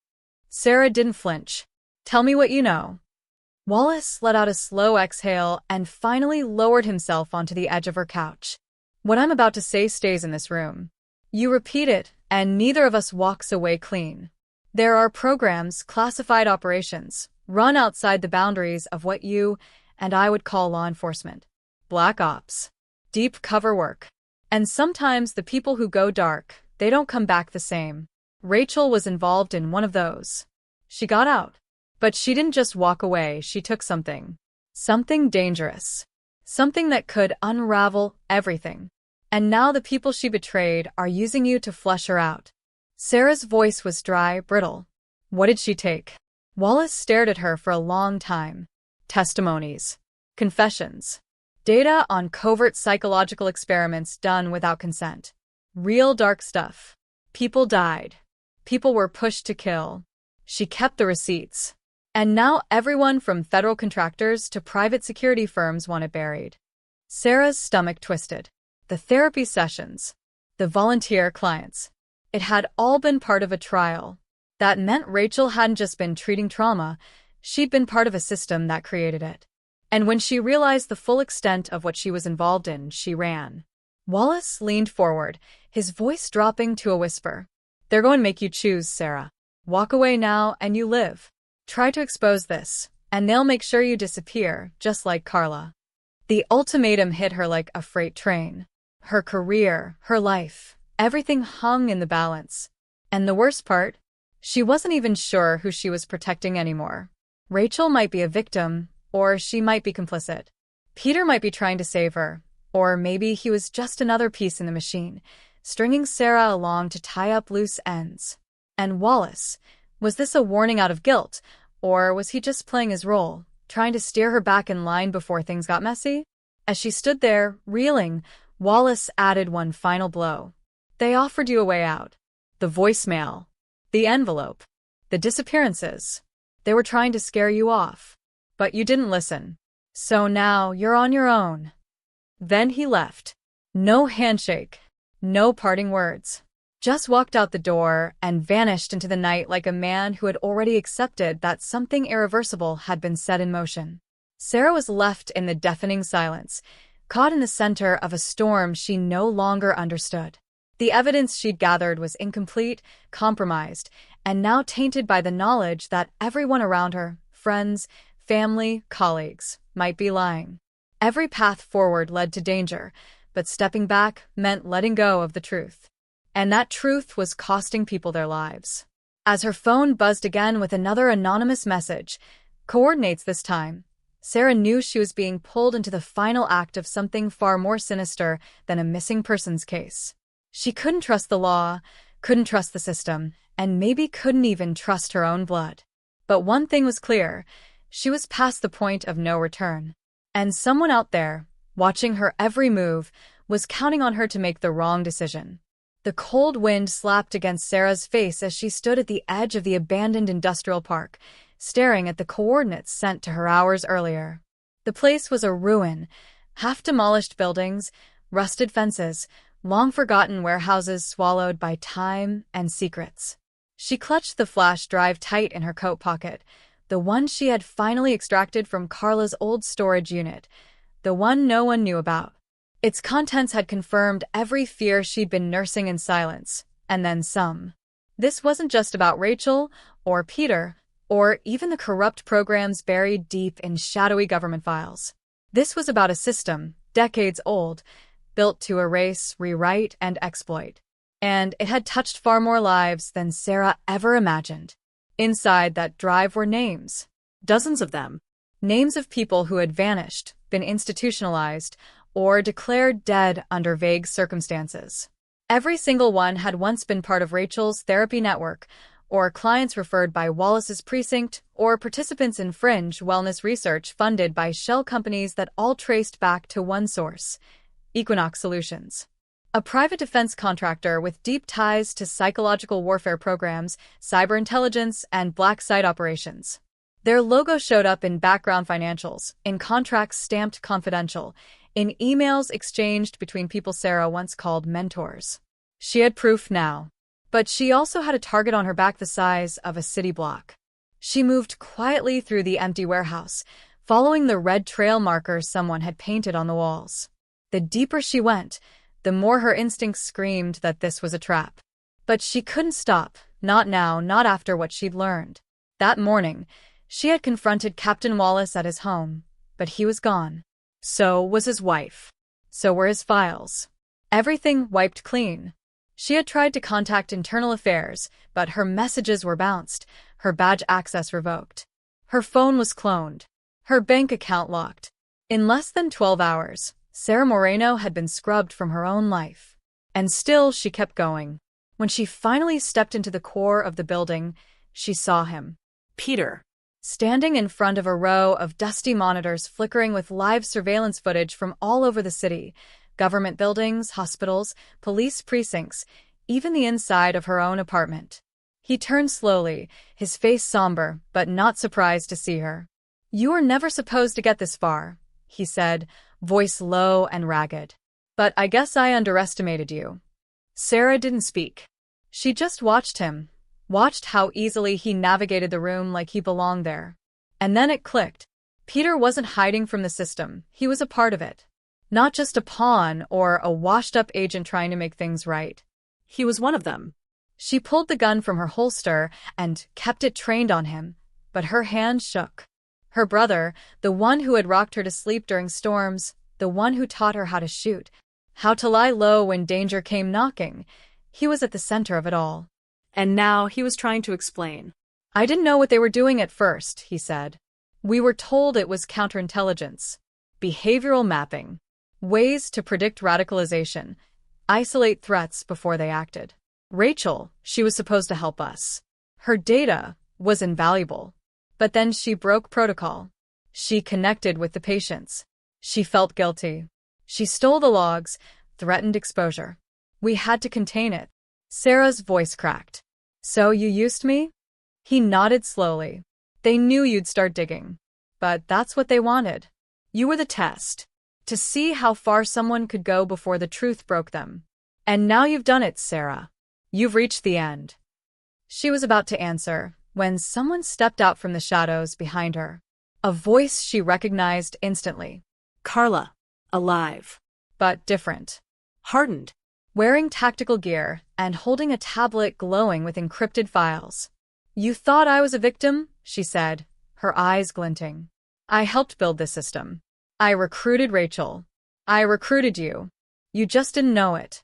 Sarah didn't flinch. "Tell me what you know." Wallace let out a slow exhale and finally lowered himself onto the edge of her couch. "What I'm about to say stays in this room. You repeat it, and neither of us walks away clean. There are programs, classified operations, run outside the boundaries of what you and I would call law enforcement. Black ops. Deep cover work. And sometimes the people who go dark, they don't come back the same. Rachel was involved in one of those. She got out. But she didn't just walk away, she took something. Something dangerous. Something that could unravel everything. And now the people she betrayed are using you to flush her out." Sarah's voice was dry, brittle. "What did she take?" Wallace stared at her for a long time. "Testimonies. Confessions. Data on covert psychological experiments done without consent. Real dark stuff. People died. People were pushed to kill. She kept the receipts. And now everyone from federal contractors to private security firms want it buried." Sarah's stomach twisted. The therapy sessions. The volunteer clients. It had all been part of a trial. That meant Rachel hadn't just been treating trauma, she'd been part of a system that created it. And when she realized the full extent of what she was involved in, she ran. Wallace leaned forward, his voice dropping to a whisper. "They're going to make you choose, Sarah. Walk away now and you live. Try to expose this, and they'll make sure you disappear, just like Carla." The ultimatum hit her like a freight train. Her career, her life, everything hung in the balance. And the worst part? She wasn't even sure who she was protecting anymore. Rachel might be a victim, or she might be complicit. Peter might be trying to save her, or maybe he was just another piece in the machine, stringing Sarah along to tie up loose ends. And Wallace, was this a warning out of guilt, or was he just playing his role, trying to steer her back in line before things got messy? As she stood there, reeling, Wallace added one final blow. "They offered you a way out. The voicemail. The envelope. The disappearances. They were trying to scare you off. But you didn't listen. So now you're on your own." Then he left. No handshake. No parting words. Just walked out the door and vanished into the night like a man who had already accepted that something irreversible had been set in motion. Sarah was left in the deafening silence, caught in the center of a storm she no longer understood. The evidence she'd gathered was incomplete, compromised, and now tainted by the knowledge that everyone around her, friends, family, colleagues, might be lying. Every path forward led to danger, but stepping back meant letting go of the truth. And that truth was costing people their lives. As her phone buzzed again with another anonymous message, coordinates this time, Sarah knew she was being pulled into the final act of something far more sinister than a missing persons case. She couldn't trust the law, couldn't trust the system, and maybe couldn't even trust her own blood. But one thing was clear, she was past the point of no return. And someone out there, watching her every move, was counting on her to make the wrong decision. The cold wind slapped against Sarah's face as she stood at the edge of the abandoned industrial park, staring at the coordinates sent to her hours earlier. The place was a ruin, half-demolished buildings, rusted fences, long-forgotten warehouses swallowed by time and secrets. She clutched the flash drive tight in her coat pocket, the one she had finally extracted from Carla's old storage unit, the one no one knew about. Its contents had confirmed every fear she'd been nursing in silence, and then some. This wasn't just about Rachel, or Peter, or even the corrupt programs buried deep in shadowy government files. This was about a system, decades old, built to erase, rewrite, and exploit. And it had touched far more lives than Sarah ever imagined. Inside that drive were names.
Dozens of them.
Names of people who had vanished, been institutionalized, or declared dead under vague circumstances. Every single one had once been part of Rachel's therapy network, or clients referred by Wallace's precinct, or participants in fringe wellness research funded by shell companies that all traced back to one source: Equinox Solutions. A private defense contractor with deep ties to psychological warfare programs, cyber intelligence, and black site operations. Their logo showed up in background financials, in contracts stamped confidential, in emails exchanged between people Sarah once called mentors. She had proof now. But she also had a target on her back the size of a city block. She moved quietly through the empty warehouse, following the red trail markers someone had painted on the walls. The deeper she went, the more her instincts screamed that this was a trap. But she couldn't stop, not now, not after what she'd learned. That morning, she had confronted Captain Wallace at his home, but he was gone.
So was his wife.
So were his files. Everything wiped clean. She had tried to contact Internal Affairs, but her messages were bounced, her badge access revoked. Her phone was cloned, her bank account locked. In less than 12 hours, Sarah Moreno had been scrubbed from her own life. And still she kept going. When she finally stepped into the core of the building, she saw him.
Peter.
Standing in front of a row of dusty monitors flickering with live surveillance footage from all over the city. Government buildings, hospitals, police precincts, even the inside of her own apartment. He turned slowly, his face somber, but not surprised to see her. "You were never supposed to get this far," he said, voice low and ragged. "But I guess I underestimated you." Sarah didn't speak. She just watched him, watched how easily he navigated the room like he belonged there. And then it clicked. Peter wasn't hiding from the system, he was a part of it. Not just a pawn or a washed-up agent trying to make things right.
He was one of them.
She pulled the gun from her holster and kept it trained on him, but her hand shook. Her brother, the one who had rocked her to sleep during storms, the one who taught her how to shoot, how to lie low when danger came knocking, he was at the center of it all.
And now he was trying to explain.
"I didn't know what they were doing at first," he said. "We were told it was counterintelligence, behavioral mapping. Ways to predict radicalization, isolate threats before they acted. Rachel, she was supposed to help us. Her data was invaluable. But then she broke protocol. She connected with the patients. She felt guilty. She stole the logs, threatened exposure. We had to contain it." Sarah's voice cracked. "So you used me?" He nodded slowly. "They knew you'd start digging. But that's what they wanted. You were the test. To see how far someone could go before the truth broke them. And now you've done it, Sarah. You've reached the end." She was about to answer when someone stepped out from the shadows behind her. A voice she recognized instantly.
Carla. Alive.
But different.
Hardened.
Wearing tactical gear and holding a tablet glowing with encrypted files. "You thought I was a victim?" she said, her eyes glinting. "I helped build this system. I recruited Rachel. I recruited you. You just didn't know it."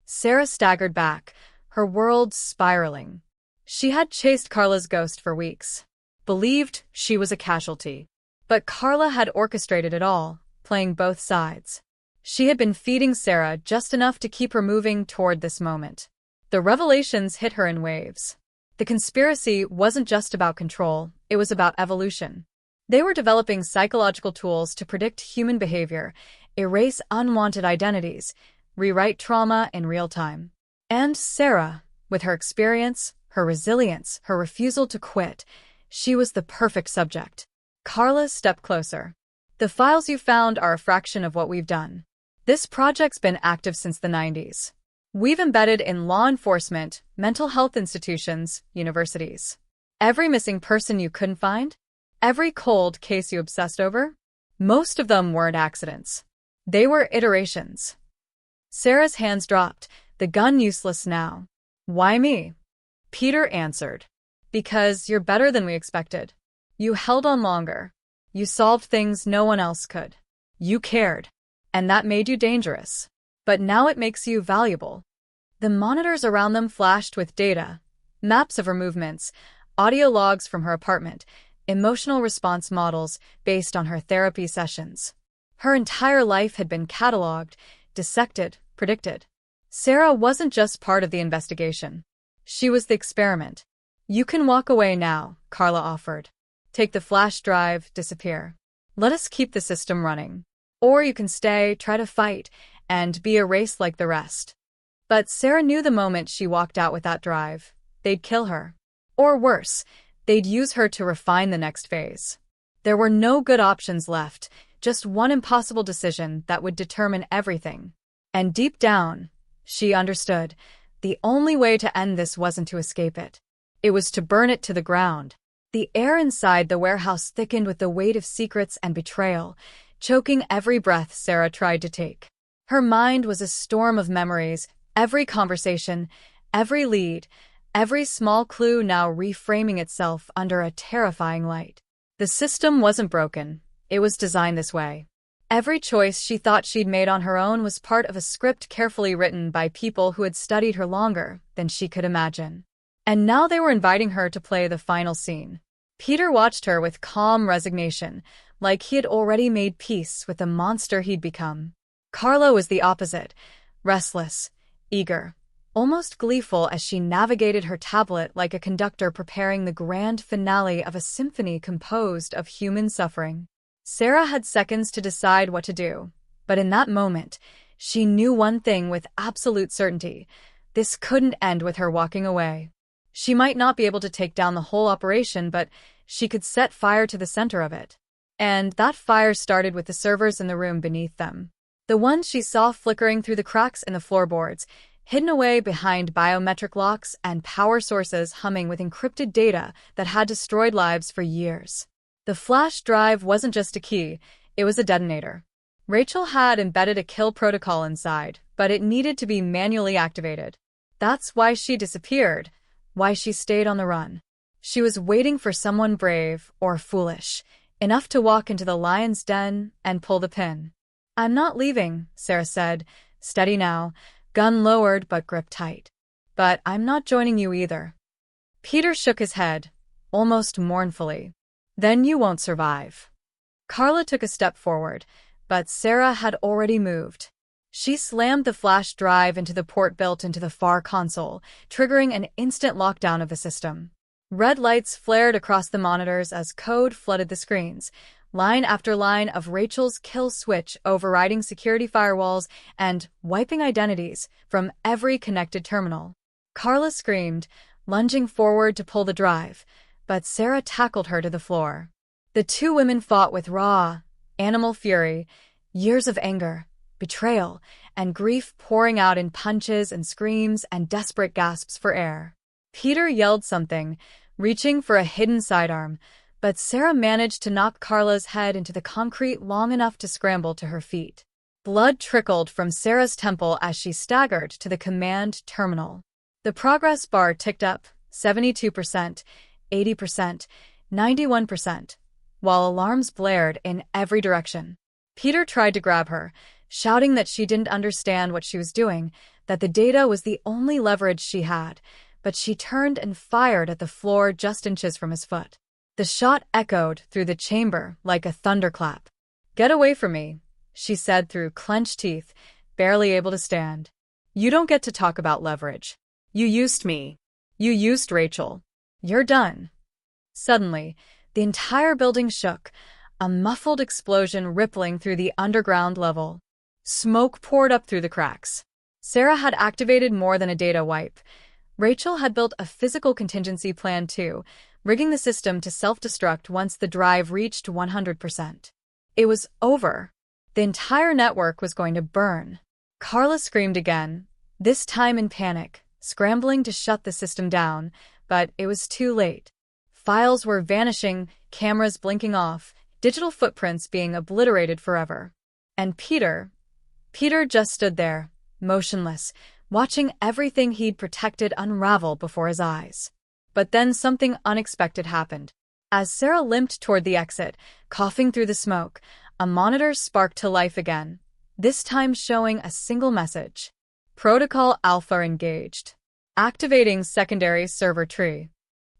Sarah staggered back, her world spiraling. She had chased Carla's ghost for weeks, believed she was a casualty. But Carla had orchestrated it all, playing both sides. She had been feeding Sarah just enough to keep her moving toward this moment. The revelations hit her in waves. The conspiracy wasn't just about control, it was about evolution. They were developing psychological tools to predict human behavior, erase unwanted identities, rewrite trauma in real time. And Sarah, with her experience, her resilience, her refusal to quit, she was the perfect subject. Carla stepped closer. "The files you found are a fraction of what we've done. This project's been active since the 90s. We've embedded in law enforcement, mental health institutions, universities. Every missing person you couldn't find? Every cold case you obsessed over? Most of them weren't accidents. They were iterations." Sarah's hands dropped, the gun useless now. "Why me?" Peter answered. "Because you're better than we expected. You held on longer. You solved things no one else could. You cared. And that made you dangerous. But now it makes you valuable. The monitors around them flashed with data, maps of her movements, audio logs from her apartment, emotional response models based on her therapy sessions. Her entire life had been cataloged, dissected, predicted. Sarah wasn't just part of the investigation. She was the experiment. You can walk away now, Carla offered. Take the flash drive, disappear. Let us keep the system running. Or you can stay, try to fight, and be erased like the rest. But Sarah knew the moment she walked out with that drive, they'd kill her. Or worse, they'd use her to refine the next phase. There were no good options left, just one impossible decision that would determine everything. And deep down, she understood, the only way to end this wasn't to escape it. It was to burn it to the ground. The air inside the warehouse thickened with the weight of secrets and betrayal, choking every breath Sarah tried to take. Her mind was a storm of memories, every conversation, every lead, every small clue now reframing itself under a terrifying light. The system wasn't broken. It was designed this way. Every choice she thought she'd made on her own was part of a script carefully written by people who had studied her longer than she could imagine. And now they were inviting her to play the final scene. Peter watched her with calm resignation, like he had already made peace with the monster he'd become. Carla was the opposite, restless, eager, almost gleeful as she navigated her tablet like a conductor preparing the grand finale of a symphony composed of human suffering. Sarah had seconds to decide what to do, but in that moment, she knew one thing with absolute certainty. This couldn't end with her walking away. She might not be able to take down the whole operation, but she could set fire to the center of it. And that fire started with the servers in the room beneath them. The ones she saw flickering through the cracks in the floorboards, hidden away behind biometric locks and power sources humming with encrypted data that had destroyed lives for years. The flash drive wasn't just a key, it was a detonator. Rachel had embedded a kill protocol inside, but it needed to be manually activated. That's why she disappeared, why she stayed on the run. She was waiting for someone brave or foolish, enough to walk into the lion's den and pull the pin. I'm not leaving, Sarah said, steady now, gun lowered but grip tight. But I'm not joining you either. Peter shook his head, almost mournfully. Then you won't survive. Carla took a step forward, but Sarah had already moved. She slammed the flash drive into the port built into the far console, triggering an instant lockdown of the system. Red lights flared across the monitors as code flooded the screens, line after line of Rachel's kill switch overriding security firewalls and wiping identities from every connected terminal. Carla screamed, lunging forward to pull the drive, but Sarah tackled her to the floor. The two women fought with raw, animal fury, years of anger, betrayal, and grief pouring out in punches and screams and desperate gasps for air. Peter yelled something, reaching for a hidden sidearm, but Sarah managed to knock Carla's head into the concrete long enough to scramble to her feet. Blood trickled from Sarah's temple as she staggered to the command terminal. The progress bar ticked up, 72%, 80%, 91%, while alarms blared in every direction. Peter tried to grab her, shouting that she didn't understand what she was doing, that the data was the only leverage she had, but she turned and fired at the floor just inches from his foot. The shot echoed through the chamber like a thunderclap. Get away from me, she said through clenched teeth, barely able to stand. You don't get to talk about leverage. You used me. You used Rachel. You're done. Suddenly, the entire building shook, a muffled explosion rippling through the underground level. Smoke poured up through the cracks. Sarah had activated more than a data wipe. Rachel had built a physical contingency plan too, rigging the system to self-destruct once the drive reached 100%. It was over. The entire network was going to burn. Carla screamed again, this time in panic, scrambling to shut the system down, but it was too late. Files were vanishing, cameras blinking off, digital footprints being obliterated forever. And Peter just stood there, motionless, watching everything he'd protected unravel before his eyes. But then something unexpected happened. As Sarah limped toward the exit, coughing through the smoke, A monitor sparked to life again, this time showing a single message. Protocol Alpha engaged. Activating secondary server tree.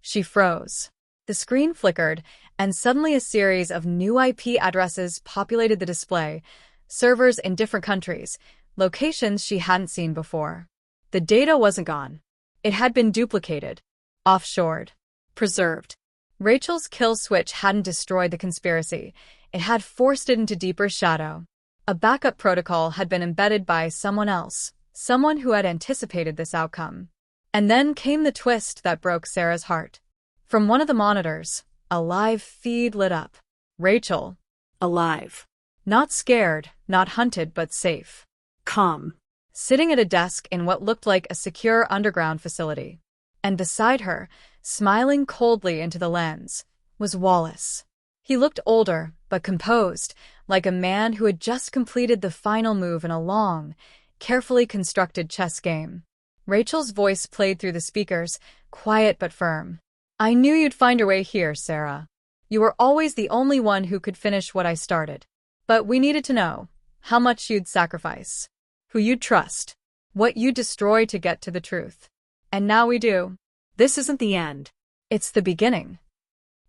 She froze. The screen flickered, and suddenly a series of new IP addresses populated the display, servers in different countries, locations she hadn't seen before. The data wasn't gone. It had been duplicated, offshored, preserved. Rachel's kill switch hadn't destroyed the conspiracy. It had forced it into deeper shadow. A backup protocol had been embedded by someone else, someone who had anticipated this outcome. And then came the twist that broke Sarah's heart. From one of the monitors, a live feed lit up. Rachel.
Alive.
Not scared, not hunted, but safe.
Calm.
Sitting at a desk in what looked like a secure underground facility. And beside her, smiling coldly into the lens, was Wallace. He looked older, but composed, like a man who had just completed the final move in a long, carefully constructed chess game. Rachel's voice played through the speakers, quiet but firm. I knew you'd find your way here, Sarah. You were always the only one who could finish what I started. But we needed to know how much you'd sacrifice, who you'd trust, what you'd destroy to get to the truth. And now we do.
This isn't the end.
It's the beginning.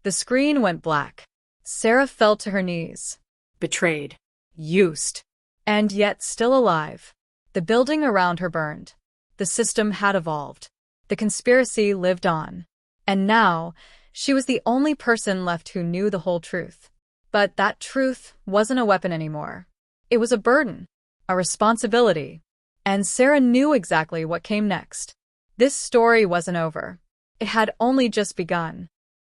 The screen went black. Sarah fell to her knees.
Betrayed.
Used. And yet still alive. The building around her burned. The system had evolved. The conspiracy lived on. And now, she was the only person left who knew the whole truth. But that truth wasn't a weapon anymore. It was a burden, a responsibility. And Sarah knew exactly what came next. This story wasn't over. It had only just begun.